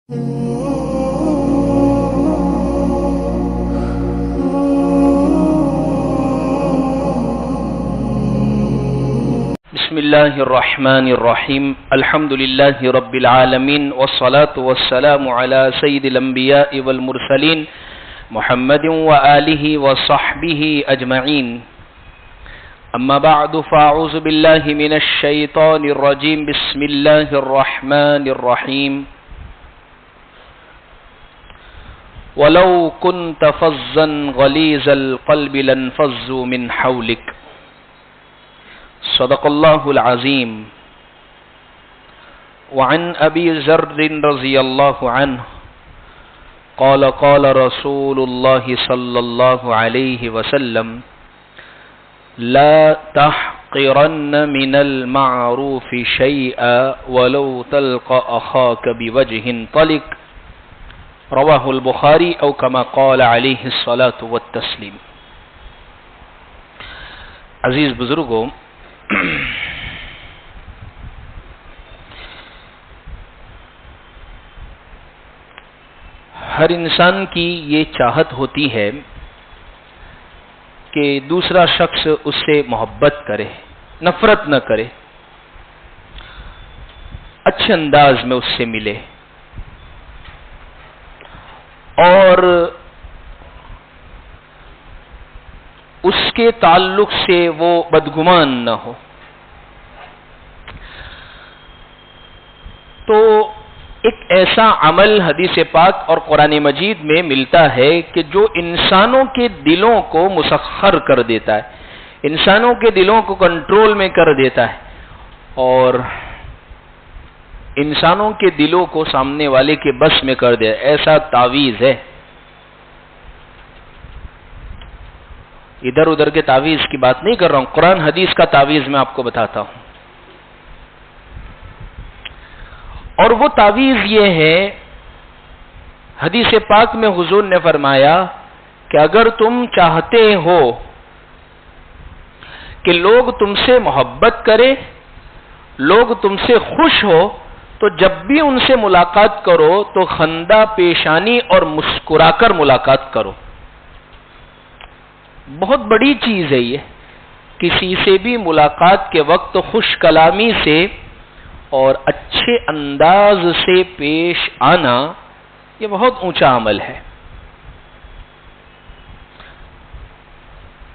بسم الله الرحمن الرحيم الحمد لله رب العالمين والصلاة والسلام على سيد الأنبياء والمرسلين محمد وآله وصحبه أجمعين أما بعد فأعوذ بالله من الشيطان الرجيم بسم الله الرحمن الرحيم ولو كنت فظا غليظ القلب لانفضوا من حولك صدق الله العظيم. وعن أبي ذر رضي الله عنه قال قال رسول الله صلى الله عليه وسلم لا تحقرن من المعروف شيئا ولو تلقى أخاك بوجه طلق رواہ البخاری او کما قال علیہ الصلاۃ والتسلیم. عزیز بزرگوں، ہر انسان کی یہ چاہت ہوتی ہے کہ دوسرا شخص اس سے محبت کرے، نفرت نہ کرے، اچھے انداز میں اس سے ملے اور اس کے تعلق سے وہ بدگمان نہ ہو. تو ایک ایسا عمل حدیث پاک اور قرآن مجید میں ملتا ہے کہ جو انسانوں کے دلوں کو مسخر کر دیتا ہے، انسانوں کے دلوں کو کنٹرول میں کر دیتا ہے اور انسانوں کے دلوں کو سامنے والے کے بس میں کر دے. ایسا تعویذ ہے. ادھر ادھر کے تعویذ کی بات نہیں کر رہا ہوں، قرآن حدیث کا تعویذ میں آپ کو بتاتا ہوں. اور وہ تعویذ یہ ہے، حدیث پاک میں حضور نے فرمایا کہ اگر تم چاہتے ہو کہ لوگ تم سے محبت کرے، لوگ تم سے خوش ہو، تو جب بھی ان سے ملاقات کرو تو خندہ پیشانی اور مسکرا کر ملاقات کرو. بہت بڑی چیز ہے یہ. کسی سے بھی ملاقات کے وقت خوش کلامی سے اور اچھے انداز سے پیش آنا یہ بہت اونچا عمل ہے.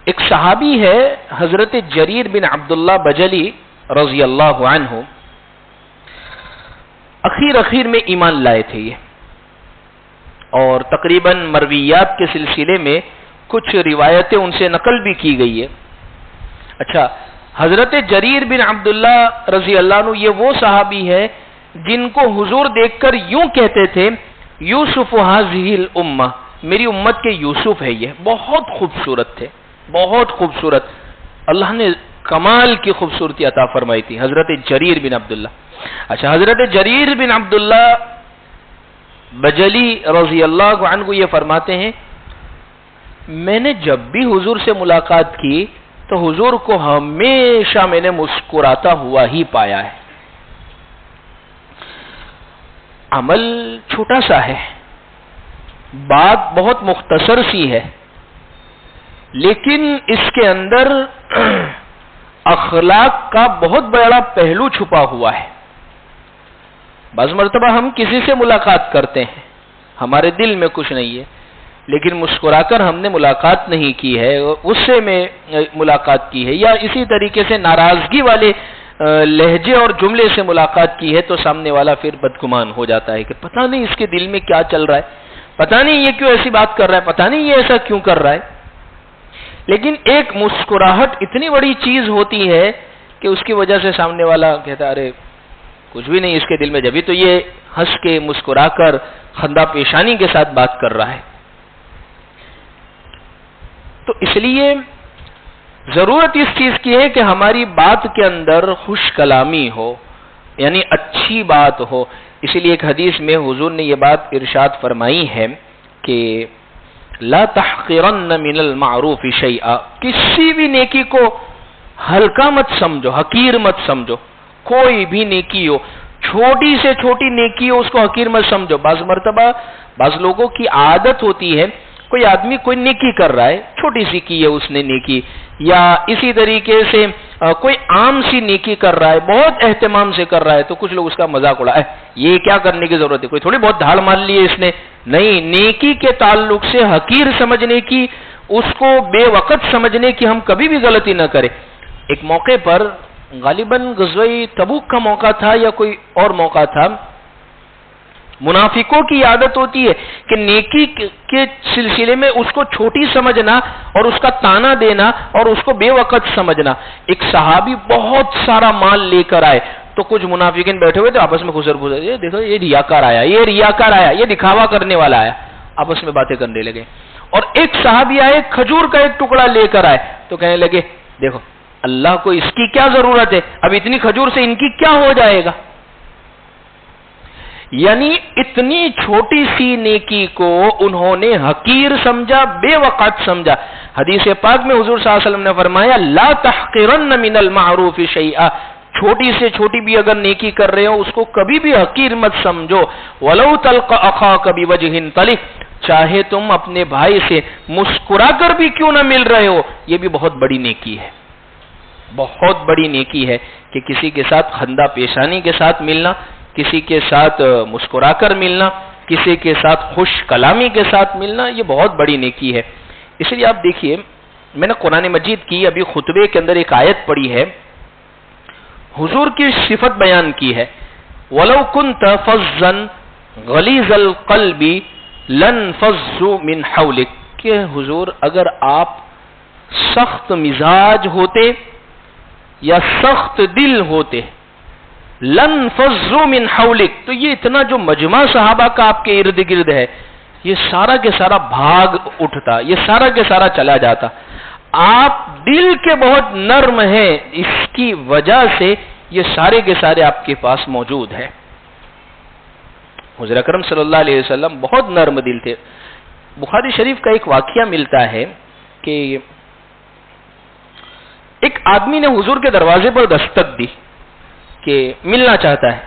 ایک صحابی ہے حضرت جریر بن عبداللہ بجلی رضی اللہ عنہ، اخیر میں ایمان لائے تھے یہ، اور تقریباً مرویات کے سلسلے میں کچھ روایتیں ان سے نقل بھی کی گئی ہے. اچھا، حضرت جریر بن عبداللہ رضی اللہ عنہ یہ وہ صحابی ہے جن کو حضور دیکھ کر یوں کہتے تھے یوسف ھذہ الامہ، میری امت کے یوسف ہے یہ. بہت خوبصورت تھے، بہت خوبصورت. اللہ نے کمال کی خوبصورتی عطا فرمائی تھی حضرت جریر بن عبداللہ. اچھا، حضرت جریر بن عبداللہ بجلی رضی اللہ عنہ یہ فرماتے ہیں میں نے جب بھی حضور سے ملاقات کی تو حضور کو ہمیشہ میں نے مسکراتا ہوا ہی پایا ہے. عمل چھوٹا سا ہے، بات بہت مختصر سی ہے، لیکن اس کے اندر اخلاق کا بہت بڑا پہلو چھپا ہوا ہے. بعض مرتبہ ہم کسی سے ملاقات کرتے ہیں، ہمارے دل میں کچھ نہیں ہے، لیکن مسکرا کر ہم نے ملاقات نہیں کی ہے، غصے میں ملاقات کی ہے، یا اسی طریقے سے ناراضگی والے لہجے اور جملے سے ملاقات کی ہے، تو سامنے والا پھر بدگمان ہو جاتا ہے کہ پتہ نہیں اس کے دل میں کیا چل رہا ہے، پتہ نہیں یہ کیوں ایسی بات کر رہا ہے، پتہ نہیں یہ ایسا کیوں کر رہا ہے. لیکن ایک مسکراہٹ اتنی بڑی چیز ہوتی ہے کہ اس کی وجہ سے سامنے والا کہتا ہے ارے کچھ بھی نہیں اس کے دل میں، جبھی تو یہ ہنس کے مسکرا کر خندہ پیشانی کے ساتھ بات کر رہا ہے. تو اس لیے ضرورت اس چیز کی ہے کہ ہماری بات کے اندر خوش کلامی ہو، یعنی اچھی بات ہو. اسی لیے ایک حدیث میں حضور نے یہ بات ارشاد فرمائی ہے کہ لا تحقرن من المعروف شیئا، کسی بھی نیکی کو ہلکا مت سمجھو، حقیر مت سمجھو. کوئی بھی نیکی ہو، چھوٹی سے چھوٹی نیکی ہو اس کو حقیر مت سمجھو. بعض مرتبہ بعض لوگوں کی عادت ہوتی ہے، کوئی آدمی کوئی نیکی کر رہا ہے، چھوٹی سی کی ہے اس نے نیکی، یا اسی طریقے سے کوئی عام سی نیکی کر رہا ہے، بہت اہتمام سے کر رہا ہے، تو کچھ لوگ اس کا مذاق اڑائے، یہ کیا کرنے کی ضرورت ہے، کوئی تھوڑی بہت دھاڑ مار لی ہے اس نے. نہیں، نیکی کے تعلق سے حقیر سمجھنے کی، اس کو بے وقت سمجھنے کی ہم کبھی بھی غلطی نہ کریں. ایک موقع پر غالباً غزوہ تبوک کا موقع تھا یا کوئی اور موقع تھا، منافقوں کی عادت ہوتی ہے کہ نیکی کے سلسلے میں اس کو چھوٹی سمجھنا اور اس کا تانا دینا اور اس کو بے وقت سمجھنا. ایک صحابی بہت سارا مال لے کر آئے تو کچھ منافقین بیٹھے ہوئے تھے، آپس میں خسر یہ دیکھو یہ ریاکار آیا، یہ ریاکار آیا، یہ دکھاوا کرنے والا آیا، آپس میں باتیں کرنے لگے. اور ایک صحابی آئے، کھجور کا ایک ٹکڑا لے کر آئے تو کہنے لگے دیکھو اللہ کو اس کی کیا ضرورت ہے، اب اتنی کھجور سے ان کی کیا ہو جائے گا. یعنی اتنی چھوٹی سی نیکی کو انہوں نے حقیر سمجھا، بے وقت سمجھا. حدیث پاک میں حضور صلی اللہ علیہ وسلم نے فرمایا لا تحقرن من المعروف شیئا، چھوٹی سے چھوٹی بھی اگر نیکی کر رہے ہو اس کو کبھی بھی حقیر مت سمجھو. ولو تلقى اخاك بوجه طلق، چاہے تم اپنے بھائی سے مسکرا کر بھی کیوں نہ مل رہے ہو، یہ بھی بہت بڑی نیکی ہے. بہت بڑی نیکی ہے کہ کسی کے ساتھ خندہ پیشانی کے ساتھ ملنا، کسی کے ساتھ مسکرا کر ملنا، کسی کے ساتھ خوش کلامی کے ساتھ ملنا، یہ بہت بڑی نیکی ہے. اس لیے آپ دیکھیے، میں نے قرآن مجید کی ابھی خطبے کے اندر ایک آیت پڑھی ہے، حضور کی صفت بیان کی ہے، وَلَوْ كُنْتَ فَظًّا غَلِيظَ الْقَلْبِ لَانفَضُّوا مِنْ حَوْلِكَ، کہ حضور اگر آپ سخت مزاج ہوتے یا سخت دل ہوتے، لَانفَضُّوا مِنْ حَوْلِكَ، تو یہ اتنا جو مجمع صحابہ کا آپ کے ارد گرد ہے یہ سارا کے سارا بھاگ اٹھتا، یہ سارا کے سارا چلا جاتا. آپ دل کے بہت نرم ہیں، اس کی وجہ سے یہ سارے کے سارے آپ کے پاس موجود ہیں. حضور اکرم صلی اللہ علیہ وسلم بہت نرم دل تھے. بخاری شریف کا ایک واقعہ ملتا ہے کہ ایک آدمی نے حضور کے دروازے پر دستک دی کہ ملنا چاہتا ہے.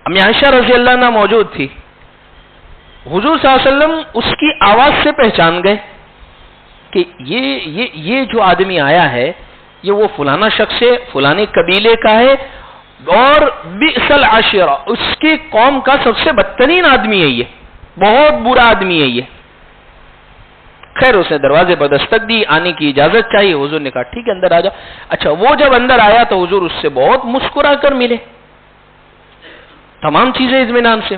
امی عائشہ رضی اللہ عنہا موجود تھی. حضور صلی اللہ علیہ وسلم اس کی آواز سے پہچان گئے کہ یہ جو آدمی آیا ہے یہ وہ فلانا شخص ہے، فلانے قبیلے کا ہے، اور بئس العشیرہ، اس کی قوم کا سب سے بدترین آدمی ہے، یہ بہت برا آدمی ہے یہ. خیر اس نے دروازے پر دستک دی، آنے کی اجازت چاہیے. حضور نے کہا ٹھیک ہے اندر آ جا. اچھا وہ جب اندر آیا تو حضور اس سے بہت مسکرا کر ملے، تمام چیزیں اطمینان سے.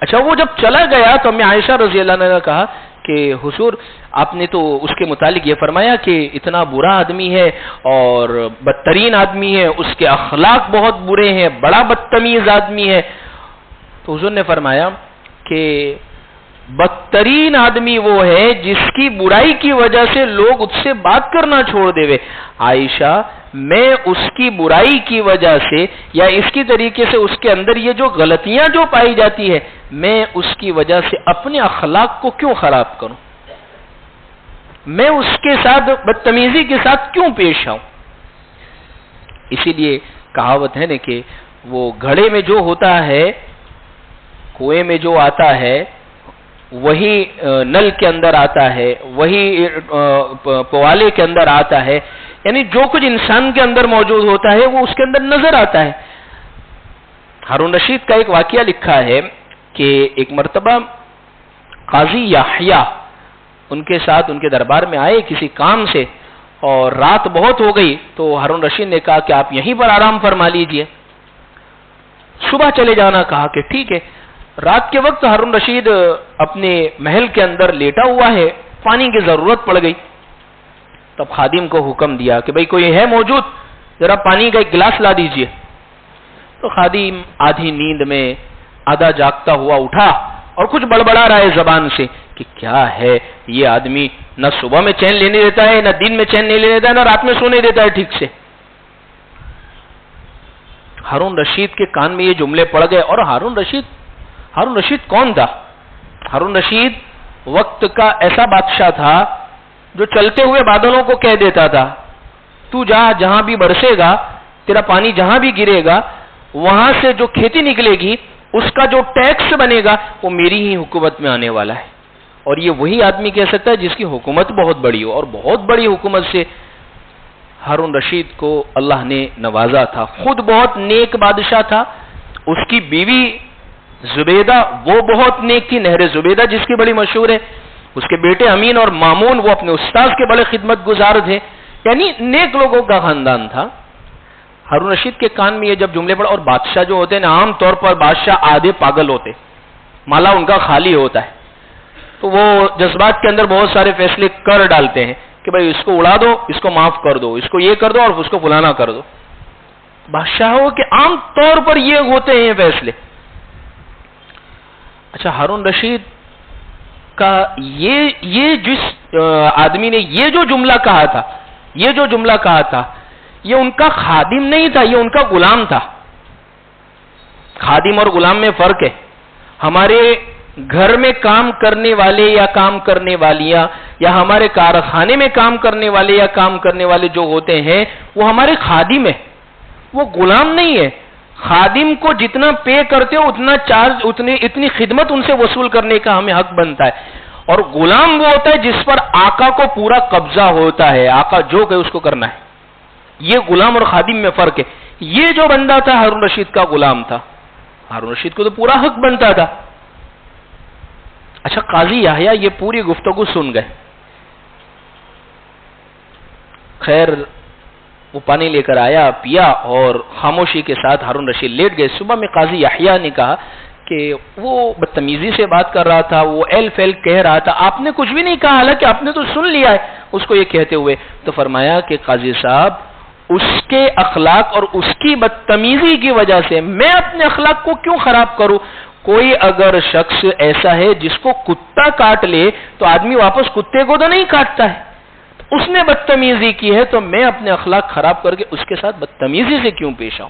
اچھا وہ جب چلا گیا تو امی عائشہ رضی اللہ عنہا نے کہا کہ حضور آپ نے تو اس کے متعلق یہ فرمایا کہ اتنا برا آدمی ہے اور بدترین آدمی ہے، اس کے اخلاق بہت برے ہیں، بڑا بدتمیز آدمی ہے. تو حضور نے فرمایا کہ بدترین آدمی وہ ہے جس کی برائی کی وجہ سے لوگ اس سے بات کرنا چھوڑ دے. عائشہ میں اس کی برائی کی وجہ سے یا اس کی طریقے سے اس کے اندر یہ جو غلطیاں جو پائی جاتی ہے، میں اس کی وجہ سے اپنے اخلاق کو کیوں خراب کروں، میں اس کے ساتھ بدتمیزی کے ساتھ کیوں پیش آؤں. اسی لیے کہاوت ہے نا کہ وہ گھڑے میں جو ہوتا ہے، کنویں میں جو آتا ہے وہی نل کے اندر آتا ہے، وہی پوالے کے اندر آتا ہے. یعنی جو کچھ انسان کے اندر موجود ہوتا ہے وہ اس کے اندر نظر آتا ہے. ہارون رشید کا ایک واقعہ لکھا ہے کہ ایک مرتبہ قاضی یحییٰ ان کے ساتھ ان کے دربار میں آئے کسی کام سے، اور رات بہت ہو گئی تو ہارون رشید نے کہا کہ آپ یہیں پر آرام فرما لیجئے، صبح چلے جانا. کہا کہ ٹھیک ہے. رات کے وقت ہارون رشید اپنے محل کے اندر لیٹا ہوا ہے، پانی کی ضرورت پڑ گئی. تب خادم کو حکم دیا کہ بھئی کوئی ہے موجود، ذرا پانی کا ایک گلاس لا دیجئے. تو خادم آدھی نیند میں آدھا جاگتا ہوا اٹھا اور کچھ بڑبڑا رہا ہے زبان سے کہ کیا ہے یہ آدمی، نہ صبح میں چین لینے دیتا ہے، نہ دن میں چین نہیں لینے دیتا ہے، نہ رات میں سونے دیتا ہے ٹھیک سے. ہارون رشید کے کان میں یہ جملے پڑ گئے. اور ہارون رشید کون تھا؟ ہارون رشید وقت کا ایسا بادشاہ تھا جو چلتے ہوئے بادلوں کو کہہ دیتا تھا تو جا، جہاں بھی برسے گا، تیرا پانی جہاں بھی گرے گا وہاں سے جو کھیتی نکلے گی اس کا جو ٹیکس بنے گا وہ میری ہی حکومت میں آنے والا ہے. اور یہ وہی آدمی کہہ سکتا ہے جس کی حکومت بہت بڑی ہو. اور بہت بڑی حکومت سے ہارون رشید کو اللہ نے نوازا تھا. خود بہت نیک بادشاہ تھا, اس کی بیوی زبیدہ وہ بہت نیک تھی, نہر زبیدہ جس کی بڑی مشہور ہے. اس کے بیٹے امین اور مامون وہ اپنے استاذ کے بڑے خدمت گزار تھے, یعنی نیک لوگوں کا خاندان تھا. ہارون رشید کے کان میں یہ جب جملے پڑے, اور بادشاہ جو ہوتے ہیں عام طور پر بادشاہ آدھے پاگل ہوتے, مالا ان کا خالی ہوتا ہے, تو وہ جذبات کے اندر بہت سارے فیصلے کر ڈالتے ہیں کہ بھائی اس کو اڑا دو, اس کو معاف کر دو, اس کو یہ کر دو اور اس کو فلانا کر دو. بادشاہوں کے عام طور پر یہ ہوتے ہیں فیصلے. اچھا, ہارون رشید کا یہ جس آدمی نے یہ جو جملہ کہا تھا یہ ان کا خادم نہیں تھا, یہ ان کا غلام تھا. خادم اور غلام میں فرق ہے. ہمارے گھر میں کام کرنے والے یا کام کرنے والیاں یا ہمارے کارخانے میں کام کرنے والے یا کام کرنے والے جو ہوتے ہیں وہ ہمارے خادم ہیں, وہ غلام نہیں ہے. خادم کو جتنا پے کرتے ہو اتنا چارج, اتنی خدمت ان سے وصول کرنے کا ہمیں حق بنتا ہے. اور غلام وہ ہوتا ہے جس پر آقا کو پورا قبضہ ہوتا ہے, آقا جو کہے اس کو کرنا ہے. یہ غلام اور خادم میں فرق ہے. یہ جو بندہ تھا ہارون رشید کا غلام تھا, ہارون رشید کو تو پورا حق بنتا تھا. اچھا, قاضی یحییٰ یہ پوری گفتگو سن گئے. خیر, وہ پانی لے کر آیا, پیا اور خاموشی کے ساتھ ہارون رشید لیٹ گئے. صبح میں قاضی یحییٰ نے کہا کہ وہ بدتمیزی سے بات کر رہا تھا, وہ ایل فیل کہہ رہا تھا, آپ نے کچھ بھی نہیں کہا, حالانکہ آپ نے تو سن لیا ہے اس کو یہ کہتے ہوئے. تو فرمایا کہ قاضی صاحب, اس کے اخلاق اور اس کی بدتمیزی کی وجہ سے میں اپنے اخلاق کو کیوں خراب کروں؟ کوئی اگر شخص ایسا ہے جس کو کتا کاٹ لے تو آدمی واپس کتے کو تو نہیں کاٹتا ہے, اس نے بدتمیزی کی ہے تو میں اپنے اخلاق خراب کر کے اس کے ساتھ بدتمیزی سے کیوں پیش آؤں؟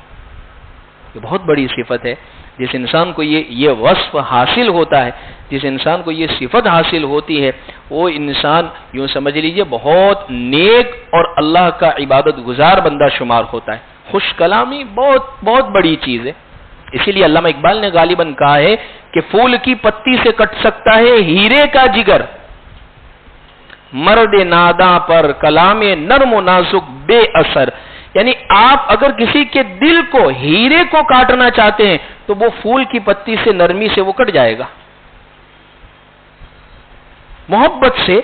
یہ بہت بڑی صفت ہے. جس انسان کو یہ وصف حاصل ہوتا ہے, جس انسان کو یہ صفت حاصل ہوتی ہے, وہ انسان یوں سمجھ لیجئے بہت نیک اور اللہ کا عبادت گزار بندہ شمار ہوتا ہے. خوش کلامی بہت بہت بڑی چیز ہے. اسی لیے علامہ اقبال نے غالباً کہا ہے کہ پھول کی پتی سے کٹ سکتا ہے ہیرے کا جگر, مرد ناداں پر کلام نرم و نازک بے اثر. یعنی آپ اگر کسی کے دل کو, ہیرے کو کاٹنا چاہتے ہیں تو وہ پھول کی پتی سے نرمی سے وہ کٹ جائے گا. محبت سے,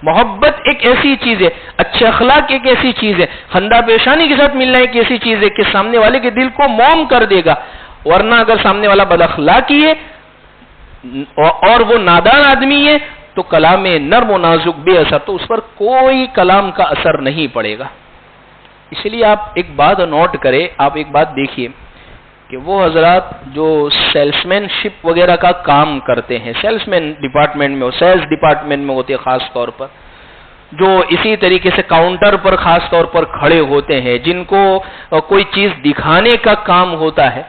محبت ایک ایسی چیز ہے, اچھے اخلاق ایک ایسی چیز ہے, خندہ پیشانی کے ساتھ ملنا ایک ایسی چیز ہے کہ سامنے والے کے دل کو موم کر دے گا. ورنہ اگر سامنے والا بد اخلاقی ہے اور وہ نادان آدمی ہے تو کلام نرم و نازک بے اثر, تو اس پر کوئی کلام کا اثر نہیں پڑے گا. اس لیے آپ ایک بات نوٹ کریں, آپ ایک بات دیکھیے کہ وہ حضرات جو سیلس مین شپ وغیرہ کا کام کرتے ہیں, سیلس مین ڈپارٹمنٹ میں, سیلس ڈپارٹمنٹ میں ہوتے ہیں خاص طور پر, جو اسی طریقے سے کاؤنٹر پر خاص طور پر کھڑے ہوتے ہیں, جن کو کوئی چیز دکھانے کا کام ہوتا ہے,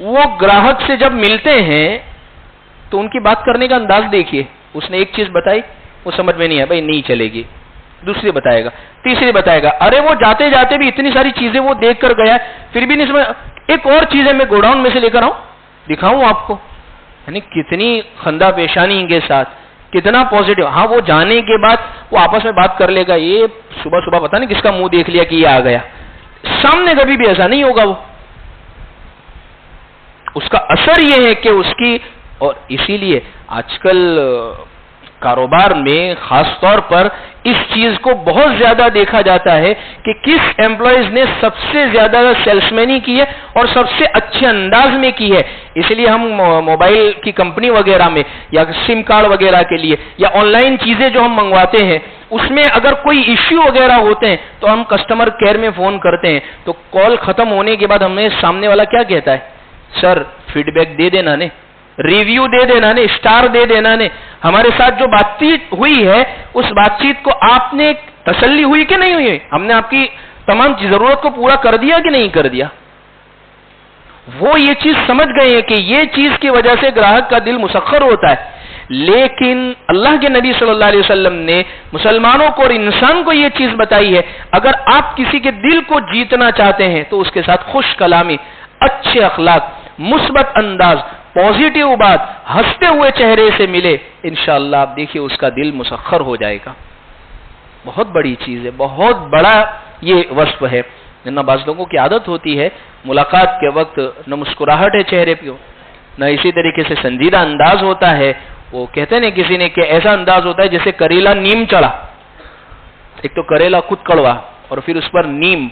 وہ گراہک سے جب ملتے ہیں تو ان کی بات کرنے کا انداز دیکھیے. اس نے ایک چیز بتائی, وہ سمجھ میں نہیں ہے, بھائی نہیں چلے گی. دوسری بتائے گا, تیسری بتائے گا, ارے وہ جاتے جاتے بھی اتنی ساری چیزیں وہ دیکھ کر گیا پھر بھی نہیں سمجھ, ایک اور چیزیں میں گوڈاؤن میں سے لے کر آؤں دکھاؤں آپ کو. یعنی کتنی خندہ پیشانی کے ساتھ, کتنا پازیٹو. ہاں, وہ جانے کے بعد وہ آپس میں بات کر لے گا, یہ صبح صبح پتا نہیں کس کا منہ دیکھ لیا کہ یہ آ گیا. سامنے کبھی بھی ایسا نہیں ہوگا. وہ اس کا اثر یہ ہے کہ اس کی, اور اسی لیے آج کل کاروبار میں خاص طور پر اس چیز کو بہت زیادہ دیکھا جاتا ہے کہ کس امپلائیز نے سب سے زیادہ سیلس مینی کی ہے اور سب سے اچھے انداز میں کی ہے. اس لیے ہم موبائل کی کمپنی وغیرہ میں یا سم کارڈ وغیرہ کے لیے یا آن لائن چیزیں جو ہم منگواتے ہیں, اس میں اگر کوئی ایشو وغیرہ ہوتے ہیں تو ہم کسٹمر کیئر میں فون کرتے ہیں, تو کال ختم ہونے کے بعد ہمیں سامنے والا کیا کہتا ہے, سر فیڈ بیک دے دینا نے, ریویو دے دینا نے, اسٹار دے دینا نے, ہمارے ساتھ جو بات چیت ہوئی ہے اس بات چیت کو آپ نے تسلی ہوئی کہ نہیں ہوئی, ہم نے آپ کی تمام ضرورت کو پورا کر دیا کہ نہیں کر دیا. وہ یہ چیز سمجھ گئے ہیں کہ یہ چیز کی وجہ سے گراہک کا دل مسخر ہوتا ہے. لیکن اللہ کے نبی صلی اللہ علیہ وسلم نے مسلمانوں کو اور انسان کو یہ چیز بتائی ہے، اگر آپ کسی کے دل کو جیتنا چاہتے ہیں تو اس کے ساتھ خوش کلامی، اچھے اخلاق، مثبت انداز، پازیٹیو بات، ہنستے ہوئے چہرے سے ملے، انشاءاللہ آپ دیکھیے اس کا دل مسخر ہو جائے گا۔ بہت بڑی چیز ہے، بہت بڑا یہ وصف ہے۔ نہ بعض لوگوں کی عادت ہوتی ہے ملاقات کے وقت نہ مسکراہٹ ہے چہرے پہ، نہ اسی طریقے سے سنجیدہ انداز ہوتا ہے۔ وہ کہتے ہیں کسی نے کہ ایسا انداز ہوتا ہے جیسے کریلا نیم چڑھا، ایک تو کریلا خود کڑوا اور پھر اس پر نیم،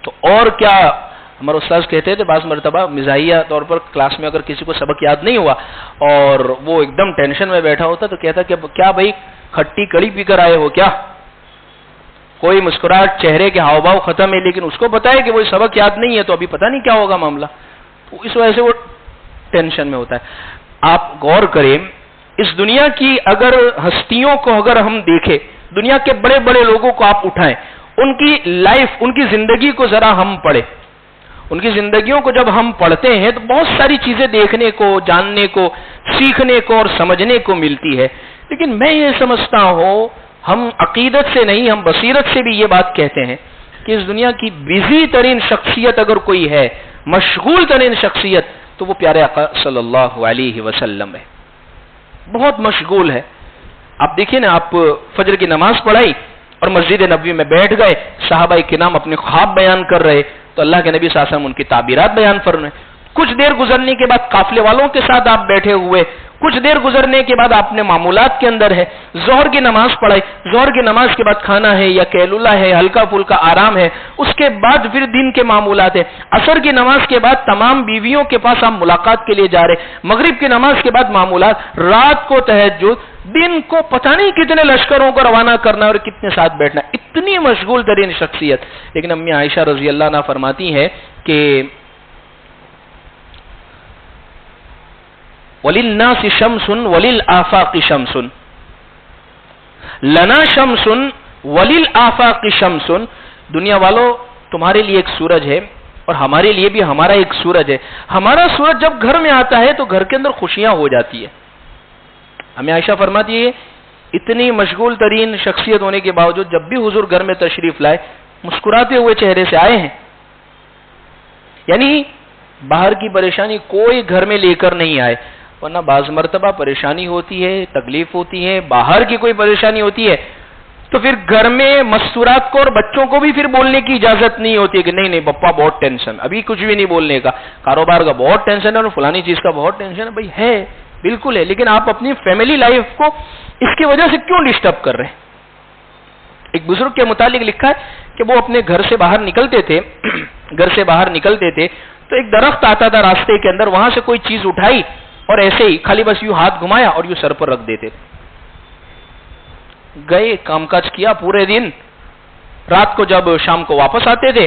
تو اور کیا۔ ہمارے استاذ کہتے تھے بعض مرتبہ مزاحیہ طور پر کلاس میں اگر کسی کو سبق یاد نہیں ہوا اور وہ ایک دم ٹینشن میں بیٹھا ہوتا تو کہتا کہ کیا بھائی کھٹی کڑی پی کر آئے ہو کیا؟ کوئی مسکراہٹ چہرے کے ہاؤ بھاؤ ختم ہے، لیکن اس کو پتا ہے کہ وہ سبق یاد نہیں ہے تو ابھی پتہ نہیں کیا ہوگا معاملہ، تو اس وجہ سے وہ ٹینشن میں ہوتا ہے۔ آپ غور کریں، اس دنیا کی اگر ہستیوں کو اگر ہم دیکھیں، دنیا کے بڑے بڑے لوگوں کو آپ اٹھائیں، ان کی لائف، ان کی زندگی کو ذرا ہم پڑھیں، ان کی زندگیوں کو جب ہم پڑھتے ہیں تو بہت ساری چیزیں دیکھنے کو، جاننے کو، سیکھنے کو اور سمجھنے کو ملتی ہے۔ لیکن میں یہ سمجھتا ہوں ہم عقیدت سے نہیں، ہم بصیرت سے بھی یہ بات کہتے ہیں کہ اس دنیا کی بزی ترین شخصیت اگر کوئی ہے، مشغول ترین شخصیت، تو وہ پیارے آقا صلی اللہ علیہ وسلم ہے، بہت مشغول ہے۔ آپ دیکھیں نا، آپ فجر کی نماز پڑھائی اور مسجد نبوی میں بیٹھ گئے، صحابہ کرام اپنے خواب بیان کر رہے تو اللہ کے نبی صلی اللہ علیہ وسلم ان کی تعبیرات بیان کر رہے ہیں۔ کچھ دیر گزرنے کے بعد قافلے والوں کے ساتھ آپ بیٹھے ہوئے، کچھ دیر گزرنے کے بعد آپ نے معمولات کے اندر ہے، ظہر کی نماز پڑھائی، ظہر کی نماز کے بعد کھانا ہے یا کیلولا ہے، ہلکا پھلکا آرام ہے، اس کے بعد پھر دن کے معمولات ہے، عصر کی نماز کے بعد تمام بیویوں کے پاس آپ ملاقات کے لیے جا رہے، مغرب کی نماز کے بعد معمولات، رات کو تہجد، دن کو پتہ نہیں کتنے لشکروں کو روانہ کرنا اور کتنے ساتھ بیٹھنا، اتنی مشغول ترین شخصیت۔ لیکن امی عائشہ رضی اللہ عنہا فرماتی ہے کہ وَلِلنَّاسِ شَمْسٌ وَلِلْآفَاقِ شَمْسٌ لَنَا شَمْسٌ وَلِلْآفَاقِ شَمْسٌ، دنیا والوں تمہارے لیے ایک سورج ہے اور ہمارے لیے بھی ہمارا ایک سورج ہے۔ ہمارا سورج جب گھر میں آتا ہے تو گھر کے اندر خوشیاں ہو جاتی ہے۔ ہمیں عائشہ فرماتی ہے اتنی مشغول ترین شخصیت ہونے کے باوجود جب بھی حضور گھر میں تشریف لائے مسکراتے ہوئے چہرے سے آئے ہیں، یعنی باہر کی پریشانی کوئی گھر میں لے کر نہیں آئے، ورنہ بعض مرتبہ پریشانی ہوتی ہے، تکلیف ہوتی ہے، باہر کی کوئی پریشانی ہوتی ہے تو پھر گھر میں مستورات کو اور بچوں کو بھی پھر بولنے کی اجازت نہیں ہوتی ہے کہ نہیں نہیں پپا بہت ٹینشن، ابھی کچھ بھی نہیں بولنے کا، کاروبار کا بہت ٹینشن ہے اور فلانی چیز کا بہت ٹینشن ہے۔ بھائی ہے، بالکل ہے، لیکن آپ اپنی فیملی لائف کو اس کی وجہ سے کیوں ڈسٹرب کر رہے ہیں؟ ایک بزرگ کے متعلق لکھا ہے کہ وہ اپنے گھر سے باہر نکلتے تھے تو ایک درخت آتا تھا راستے کے اندر، وہاں سے کوئی چیز اٹھائی اور ایسے ہی خالی بس یوں ہاتھ گھمایا اور یوں سر پر رکھ دیتے تھے۔ گئے، کام کاج کیا پورے دن، رات کو جب شام کو واپس آتے تھے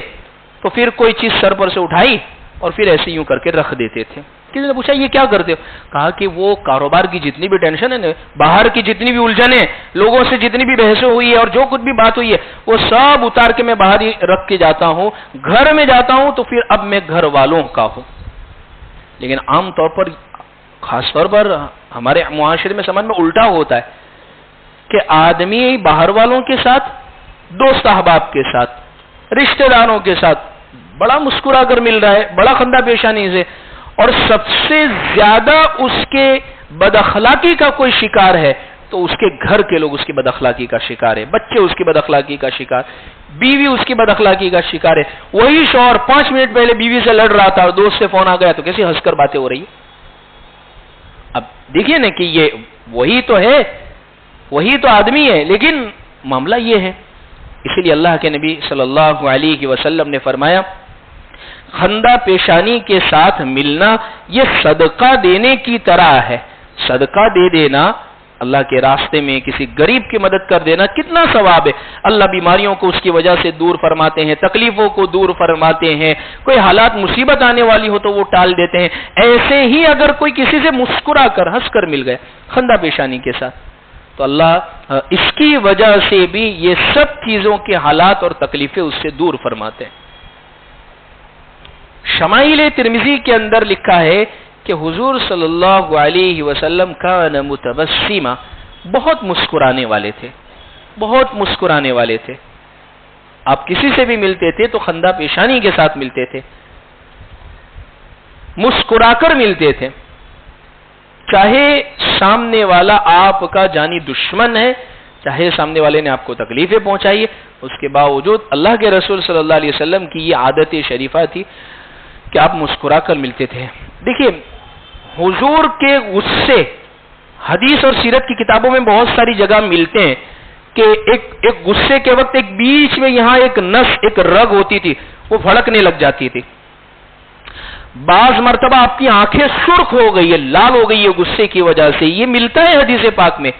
تو پھر کوئی چیز سر پر سے اٹھائی اور پھر ایسے یوں کر کے رکھ دیتے تھے۔ کسی نے پوچھا یہ کیا کرتے ہو؟ کہا کہ وہ کاروبار کی جتنی بھی ٹینشن ہے نا، باہر کی جتنی بھی الجھنیں، لوگوں سے جتنی بھی بحثیں ہوئی ہے اور جو کچھ بھی بات ہوئی ہے وہ سب اتار کے میں باہر ہی رکھ کے جاتا ہوں، گھر میں جاتا ہوں تو پھر اب میں گھر والوں کا ہوں۔ لیکن عام طور پر، خاص طور پر ہمارے معاشرے میں سمجھ میں الٹا ہوتا ہے کہ آدمی باہر والوں کے ساتھ، دوست احباب کے ساتھ، رشتہ داروں کے ساتھ بڑا مسکرا کر مل رہا ہے، بڑا خندہ پیشانی سے، اور سب سے زیادہ اس کے بد اخلاقی کا کوئی شکار ہے تو اس کے گھر کے لوگ اس کی بد اخلاقی کا شکار ہے، بچے اس کی بد اخلاقی کا شکار، بیوی اس کی بد اخلاقی کا شکار ہے۔ وہی شوہر 5 منٹ پہلے بیوی سے لڑ رہا تھا اور دوست سے فون آ گیا تو کیسی ہنس کر باتیں ہو رہی ہے۔ اب دیکھیے نا کہ یہ وہی تو ہے، وہی تو آدمی ہے، لیکن معاملہ یہ ہے۔ اسی لیے اللہ کے نبی صلی اللہ علیہ وسلم نے فرمایا خندہ پیشانی کے ساتھ ملنا یہ صدقہ دینے کی طرح ہے۔ صدقہ دے دینا، اللہ کے راستے میں کسی غریب کی مدد کر دینا کتنا ثواب ہے۔ اللہ بیماریوں کو اس کی وجہ سے دور فرماتے ہیں، تکلیفوں کو دور فرماتے ہیں، کوئی حالات مصیبت آنے والی ہو تو وہ ٹال دیتے ہیں۔ ایسے ہی اگر کوئی کسی سے مسکرا کر، ہنس کر مل گئے خندہ پیشانی کے ساتھ تو اللہ اس کی وجہ سے بھی یہ سب چیزوں کے حالات اور تکلیفیں اس سے دور فرماتے ہیں۔ شمائل ترمذی کے اندر لکھا ہے کہ حضور صلی اللہ علیہ وسلم کان متبسما، بہت مسکرانے والے تھے، بہت مسکرانے والے تھے. آپ کسی سے بھی ملتے تھے تو خندہ پیشانی کے ساتھ ملتے تھے، مسکرا کر ملتے تھے. چاہے سامنے والا آپ کا جانی دشمن ہے، چاہے سامنے والے نے آپ کو تکلیفیں پہنچائی، اس کے باوجود اللہ کے رسول صلی اللہ علیہ وسلم کی یہ عادت شریفہ تھی کہ آپ مسکرا کر ملتے تھے. دیکھیے حضور کے غصے حدیث اور سیرت کی کتابوں میں بہت ساری جگہ ملتے ہیں کہ ایک غصے کے وقت ایک بیچ میں یہاں ایک نس، ایک رگ ہوتی تھی، وہ پھڑکنے لگ جاتی تھی. بعض مرتبہ آپ کی آنکھیں سرخ ہو گئی ہے، لال ہو گئی ہے غصے کی وجہ سے، یہ ملتا ہے حدیث پاک میں.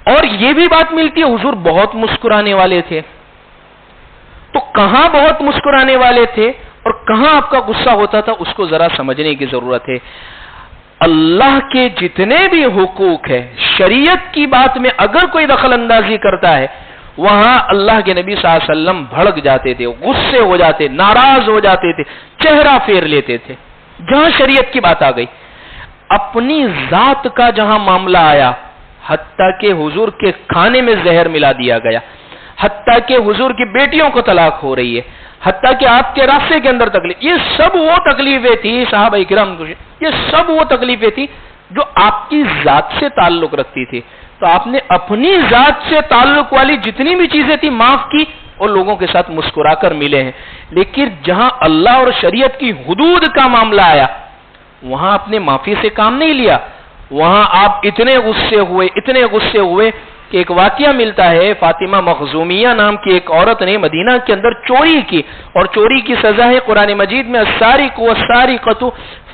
اور یہ بھی بات ملتی ہے حضور بہت مسکرانے والے تھے. تو کہاں بہت مسکرانے والے تھے اور کہاں آپ کا غصہ ہوتا تھا، اس کو ذرا سمجھنے کی ضرورت ہے. اللہ کے جتنے بھی حقوق ہیں، شریعت کی بات میں اگر کوئی دخل اندازی کرتا ہے، وہاں اللہ کے نبی صلی اللہ علیہ وسلم بھڑک جاتے تھے، غصے ہو جاتے، ناراض ہو جاتے تھے، چہرہ پھیر لیتے تھے. جہاں شریعت کی بات آ گئی، اپنی ذات کا جہاں معاملہ آیا، حتیٰ کہ حضور کے کھانے میں زہر ملا دیا گیا، حتیٰ کہ حضور کی بیٹیوں کو طلاق ہو رہی ہے، حتیٰ کہ آپ کے راستے کے اندر تکلیف، یہ سب وہ تکلیفیں تھی صحابہ کرام، یہ سب وہ تکلیفیں تھی جو آپ کی ذات سے تعلق رکھتی تھی. تو آپ نے اپنی ذات سے تعلق والی جتنی بھی چیزیں تھی معاف کی اور لوگوں کے ساتھ مسکرا کر ملے ہیں. لیکن جہاں اللہ اور شریعت کی حدود کا معاملہ آیا، وہاں آپ نے معافی سے کام نہیں لیا، وہاں آپ اتنے غصے ہوئے کہ ایک واقعہ ملتا ہے، فاطمہ مخزومیہ نام کی ایک عورت نے مدینہ کے اندر چوری کی، اور چوری کی سزا ہے قرآن مجید میں السارق والسارقۃ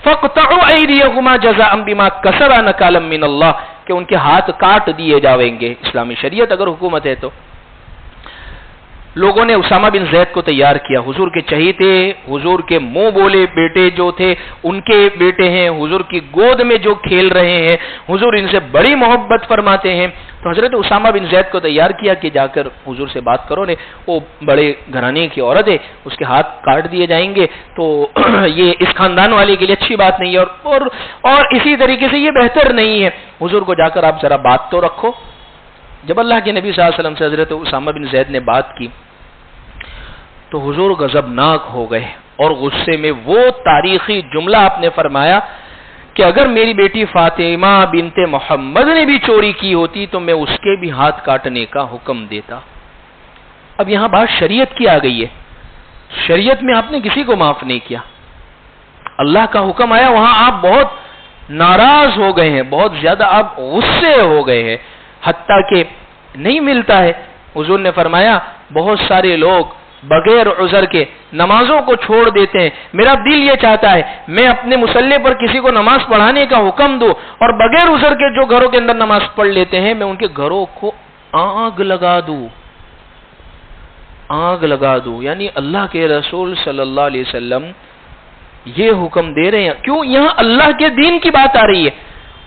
فاقطعوا ایدیہما جزاء بما کسبا نکالا من اللہ، کہ ان کے ہاتھ کاٹ دیے جاویں گے. اسلامی شریعت اگر حکومت ہے تو لوگوں نے اسامہ بن زید کو تیار کیا، حضور کے چہیتے، حضور کے منہ بولے بیٹے جو تھے ان کے بیٹے ہیں، حضور کی گود میں جو کھیل رہے ہیں، حضور ان سے بڑی محبت فرماتے ہیں. تو حضرت اسامہ بن زید کو تیار کیا کہ جا کر حضور سے بات کرو نے، وہ بڑے گھرانے کی عورت ہے، اس کے ہاتھ کاٹ دیے جائیں گے تو یہ اس خاندان والے کے لیے اچھی بات نہیں ہے، اور اسی طریقے سے یہ بہتر نہیں ہے. حضور کو جا کر آپ ذرا بات تو رکھو. جب اللہ کے نبی صلی اللہ علیہ وسلم سے حضرت اسامہ بن زید نے بات کی تو حضور غضبناک ہو گئے اور غصے میں وہ تاریخی جملہ آپ نے فرمایا کہ اگر میری بیٹی فاطمہ بنت محمد نے بھی چوری کی ہوتی تو میں اس کے بھی ہاتھ کاٹنے کا حکم دیتا. اب یہاں بات شریعت کی آ گئی ہے، شریعت میں آپ نے کسی کو معاف نہیں کیا، اللہ کا حکم آیا، وہاں آپ بہت ناراض ہو گئے ہیں، بہت زیادہ آپ غصے ہو گئے ہیں، حتیٰ کہ نہیں ملتا ہے. حضور نے فرمایا بہت سارے لوگ بغیر عذر کے نمازوں کو چھوڑ دیتے ہیں، میرا دل یہ چاہتا ہے میں اپنے مصلی پر کسی کو نماز پڑھانے کا حکم دوں، اور بغیر عذر کے جو گھروں کے اندر نماز پڑھ لیتے ہیں میں ان کے گھروں کو آگ لگا دوں. یعنی اللہ کے رسول صلی اللہ علیہ وسلم یہ حکم دے رہے ہیں. کیوں؟ یہاں اللہ کے دین کی بات آ رہی ہے.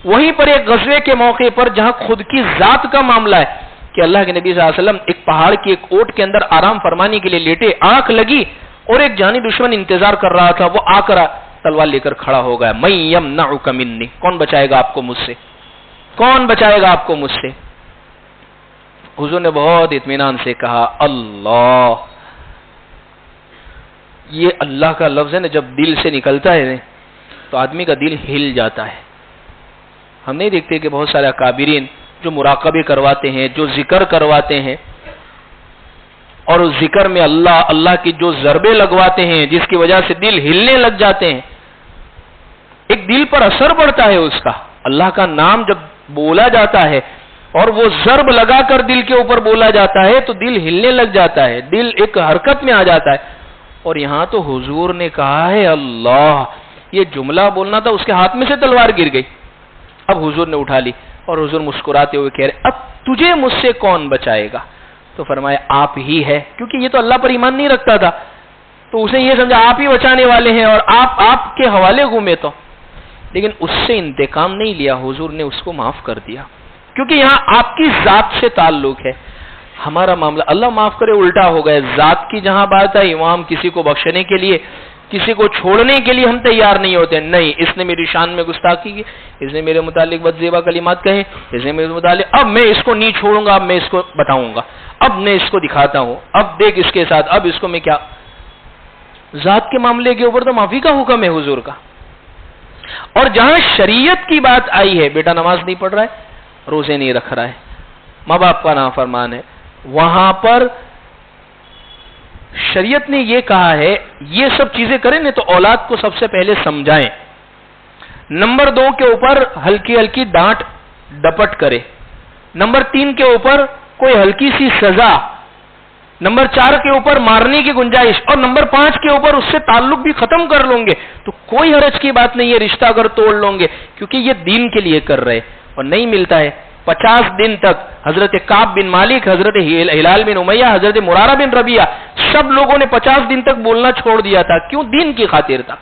وہیں پر ایک غزوے کے موقع پر جہاں خود کی ذات کا معاملہ ہے کہ اللہ کے نبی صلی اللہ علیہ وسلم ایک پہاڑ کی ایک اوٹ کے اندر آرام فرمانے کے لیے لیٹے، آنکھ لگی اور ایک جانی دشمن انتظار کر رہا تھا، وہ آ کر تلوار لے کر کھڑا ہو گیا. من یمنعک منی، کون بچائے گا آپ کو مجھ سے، کون بچائے گا آپ کو مجھ سے؟ حضور نے بہت اطمینان سے کہا اللہ. یہ اللہ کا لفظ ہے نا، جب دل سے نکلتا ہے تو آدمی کا دل ہل جاتا ہے. ہم نہیں دیکھتے کہ بہت سارے اکابرین جو مراقبے کرواتے ہیں، جو ذکر کرواتے ہیں، اور اس ذکر میں اللہ کی جو ضربے لگواتے ہیں جس کی وجہ سے دل ہلنے لگ جاتے ہیں، ایک دل پر اثر پڑتا ہے اس کا. اللہ کا نام جب بولا جاتا ہے اور وہ ضرب لگا کر دل کے اوپر بولا جاتا ہے تو دل ہلنے لگ جاتا ہے، دل ایک حرکت میں آ جاتا ہے. اور یہاں تو حضور نے کہا ہے اللہ، یہ جملہ بولنا تھا، اس کے ہاتھ میں سے تلوار گر گئی. اب حضور نے اٹھا لی اور حضور مسکراتے ہوئے کہہ رہے اب تجھے مجھ سے کون بچائے گا؟ تو فرمایا آپ ہی ہے، کیونکہ یہ تو اللہ پر ایمان نہیں رکھتا تھا تو اسے یہ سمجھا آپ ہی بچانے والے ہیں اور آپ کے حوالے گھومے. تو لیکن اس سے انتقام نہیں لیا، حضور نے اس کو معاف کر دیا، کیونکہ یہاں آپ کی ذات سے تعلق ہے. ہمارا معاملہ اللہ معاف کرے الٹا ہو گیا، ذات کی جہاں بات آئی وہاں ہم کسی کو بخشنے کے لیے کسی کو چھوڑنے کے لیے ہم تیار نہیں ہوتے. نہیں، اس نے میری شان میں گستاخی کی، اس نے میرے متعلق بدزیبا کلمات کہے، اس نے میرے متعلق، اب میں اس کو نہیں چھوڑوں گا، اب میں اس کو بتاؤں گا، اب میں اس کو دکھاتا ہوں، اب دیکھ اس کے ساتھ، اب اس کو میں کیا. ذات کے معاملے کے اوپر تو معافی کا حکم ہے حضور کا. اور جہاں شریعت کی بات آئی ہے، بیٹا نماز نہیں پڑھ رہا ہے، روزے نہیں رکھ رہا ہے، ماں باپ کا نافرمان ہے، وہاں پر شریعت نے یہ کہا ہے یہ سب چیزیں کریں نا تو اولاد کو سب سے پہلے سمجھائیں. نمبر 2 کے اوپر ہلکی ہلکی ڈانٹ ڈپٹ کرے. نمبر 3 کے اوپر کوئی ہلکی سی سزا. نمبر 4 کے اوپر مارنے کی گنجائش. اور نمبر 5 کے اوپر اس سے تعلق بھی ختم کر لوں گے تو کوئی حرج کی بات نہیں ہے، رشتہ اگر توڑ لوں گے کیونکہ یہ دین کے لیے کر رہے اور نہیں ملتا ہے. 50 دن تک حضرت کعب بن مالک، حضرت ہلال بن امیہ، حضرت مرارہ بن ربیعہ، سب لوگوں نے 50 دن تک بولنا چھوڑ دیا تھا. کیوں؟ دین کی خاطر تھا،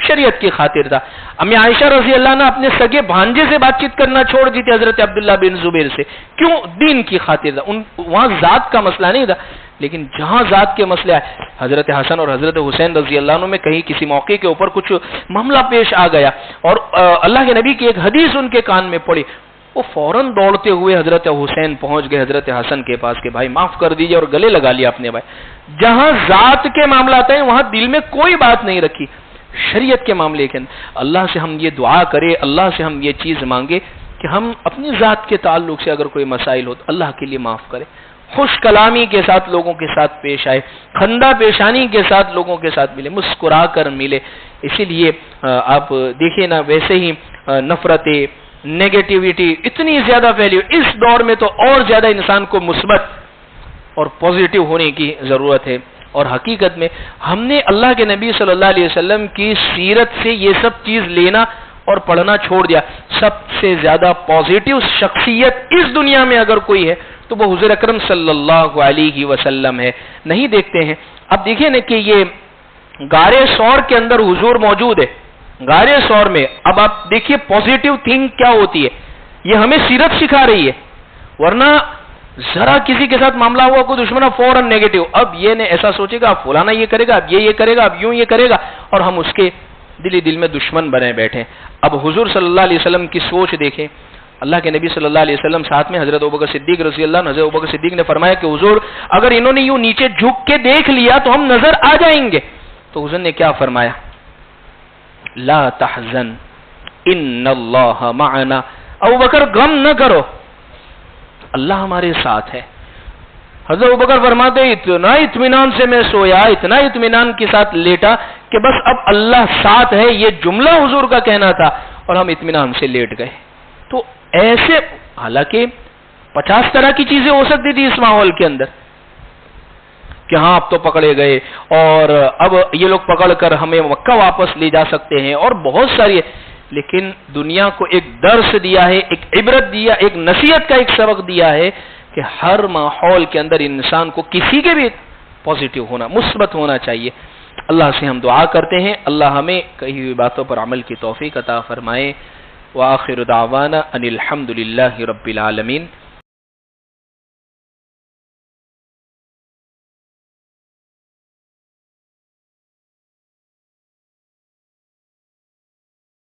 شریعت کی خاطر تھا. امی عائشہ رضی اللہ عنہ اپنے سگے بھانجے سے بات چیت کرنا چھوڑ دی تھی، حضرت عبداللہ بن زبیر سے. کیوں؟ دین کی خاطر تھا. وہاں ذات کا مسئلہ نہیں تھا. لیکن جہاں ذات کے مسئلہ ہے، حضرت حسن اور حضرت حسین رضی اللہ عنہ میں کہیں کسی موقع کے اوپر کچھ معاملہ پیش آ گیا اور اللہ کے نبی کی ایک حدیث ان کے کان میں پڑی، وہ فوراً دوڑتے ہوئے حضرت حسین پہنچ گئے حضرت حسن کے پاس کہ بھائی معاف کر دیجئے، اور گلے لگا لیا اپنے بھائی. جہاں ذات کے معاملات ہیں وہاں دل میں کوئی بات نہیں رکھی. شریعت کے معاملے کے اندر اللہ سے ہم یہ دعا کرے، اللہ سے ہم یہ چیز مانگے کہ ہم اپنی ذات کے تعلق سے اگر کوئی مسائل ہو تو اللہ کے لیے معاف کرے، خوش کلامی کے ساتھ لوگوں کے ساتھ پیش آئے، خندہ پیشانی کے ساتھ لوگوں کے ساتھ ملے، مسکرا کر ملے. اسی لیے آپ دیکھیں نا، ویسے ہی نفرتیں، نیگیٹیوٹی اتنی زیادہ پھیلی، اس دور میں تو اور زیادہ انسان کو مثبت اور پازیٹیو ہونے کی ضرورت ہے. اور حقیقت میں ہم نے اللہ کے نبی صلی اللہ علیہ وسلم کی سیرت سے یہ سب چیز لینا اور پڑھنا چھوڑ دیا. سب سے زیادہ پازیٹیو شخصیت اس دنیا میں اگر کوئی ہے تو وہ حضور اکرم صلی اللہ علیہ وسلم ہے. نہیں دیکھتے ہیں. اب دیکھیں نا کہ یہ غار ثور کے اندر حضور موجود ہے، غار ثور میں. اب آپ دیکھیے پازیٹیو تھنک کیا ہوتی ہے، یہ ہمیں سیرت سکھا رہی ہے. ورنہ ذرا کسی کے ساتھ معاملہ ہوا کوئی دشمن فوراً نیگیٹو، اب یہ نے ایسا سوچے گا فلانا یہ کرے گا، اب یہ کرے گا، اب یوں یہ کرے گا، اور ہم اس کے دل میں دشمن بنے بیٹھے. اب حضور صلی اللہ علیہ وسلم کی سوچ دیکھیں. اللہ کے نبی صلی اللہ علیہ وسلم ساتھ میں حضرت ابوبکر صدیق رضی اللہ عنہ، حضرت ابوبکر صدیق نے فرمایا کہ حضور اگر انہوں نے یوں نیچے جھک کے دیکھ لیا تو ہم نظر آ جائیں گے. تو حضور نے کیا فرمایا؟ لا تحزن ان اللہ معنا. ابوبکر غم نہ کرو، اللہ ہمارے ساتھ ہے. حضرت ابوبکر فرماتے اتنا اطمینان سے میں سویا، اتنا اطمینان کے ساتھ لیٹا کہ بس اب اللہ ساتھ ہے، یہ جملہ حضور کا کہنا تھا اور ہم اطمینان سے لیٹ گئے. تو ایسے حالانکہ 50 طرح کی چیزیں ہو سکتی تھی اس ماحول کے اندر کہ ہاں اب تو پکڑے گئے اور اب یہ لوگ پکڑ کر ہمیں مکہ واپس لے جا سکتے ہیں اور بہت ساری، لیکن دنیا کو ایک درس دیا ہے، ایک عبرت دیا، ایک نصیحت کا ایک سبق دیا ہے کہ ہر ماحول کے اندر انسان کو کسی کے بھی پازیٹیو ہونا، مثبت ہونا چاہیے. اللہ سے ہم دعا کرتے ہیں اللہ ہمیں کہی ہوئی باتوں پر عمل کی توفیق عطا فرمائے. وآخر دعوانا ان الحمد للہ رب العالمین.